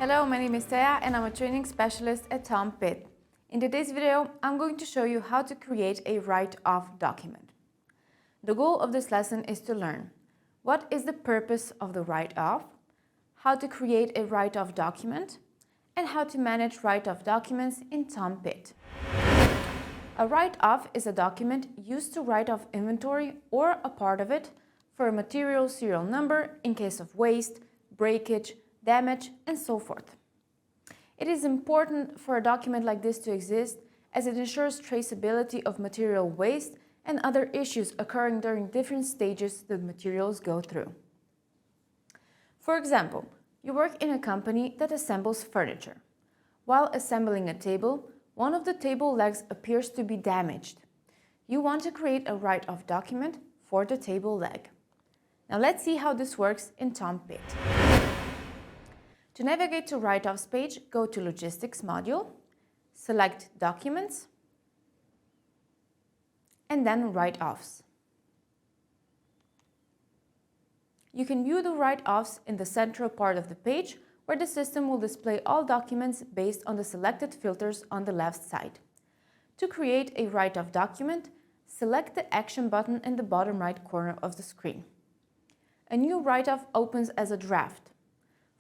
Hello, my name is Taya and I'm a training specialist at Tom Pitt. In today's video, I'm going to show you how to create a write-off document. The goal of this lesson is to learn what is the purpose of the write-off, how to create a write-off document, and how to manage write-off documents in Tom Pitt. A write-off is a document used to write off inventory or a part of it for a material serial number in case of waste, breakage, damage, and so forth. It is important for a document like this to exist as it ensures traceability of material waste and other issues occurring during different stages the materials go through. For example, you work in a company that assembles furniture. While assembling a table, one of the table legs appears to be damaged. You want to create a write-off document for the table leg. Now let's see how this works in Tom Pitt. To navigate to write-offs page, go to Logistics module, select Documents, and then Write-offs. You can view the write-offs in the central part of the page, where the system will display all documents based on the selected filters on the left side. To create a write-off document, select the Action button in the bottom right corner of the screen. A new write-off opens as a draft.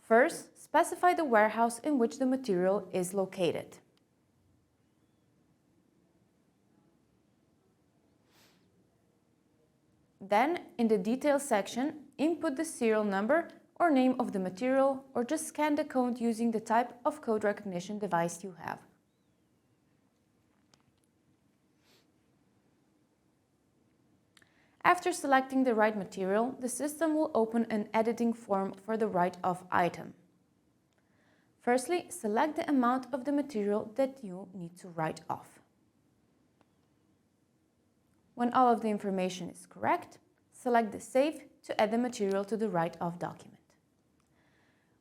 First, specify the warehouse in which the material is located. Then, in the Details section, input the serial number or name of the material, or just scan the code using the type of code recognition device you have. After selecting the right material, the system will open an editing form for the write-off item. Firstly, select the amount of the material that you need to write off. When all of the information is correct, select the Save to add the material to the write-off document.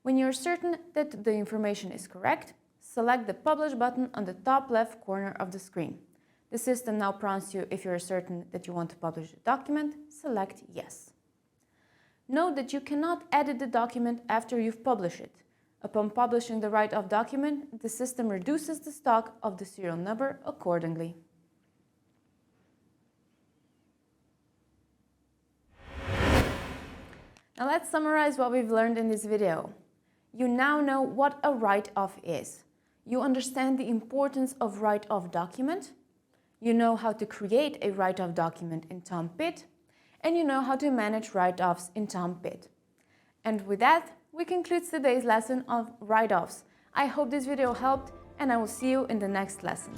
When you're certain that the information is correct, select the Publish button on the top left corner of the screen. The system now prompts you if you're certain that you want to publish the document, select Yes. Note that you cannot edit the document after you've published it. Upon publishing the write-off document, the system reduces the stock of the serial number accordingly. Now let's summarize what we've learned in this video. You now know what a write-off is. You understand the importance of write-off document. You know how to create a write-off document in Tom Pitt, and you know how to manage write-offs in Tom Pitt. And with that, we conclude today's lesson of write-offs. I hope this video helped, and I will see you in the next lesson.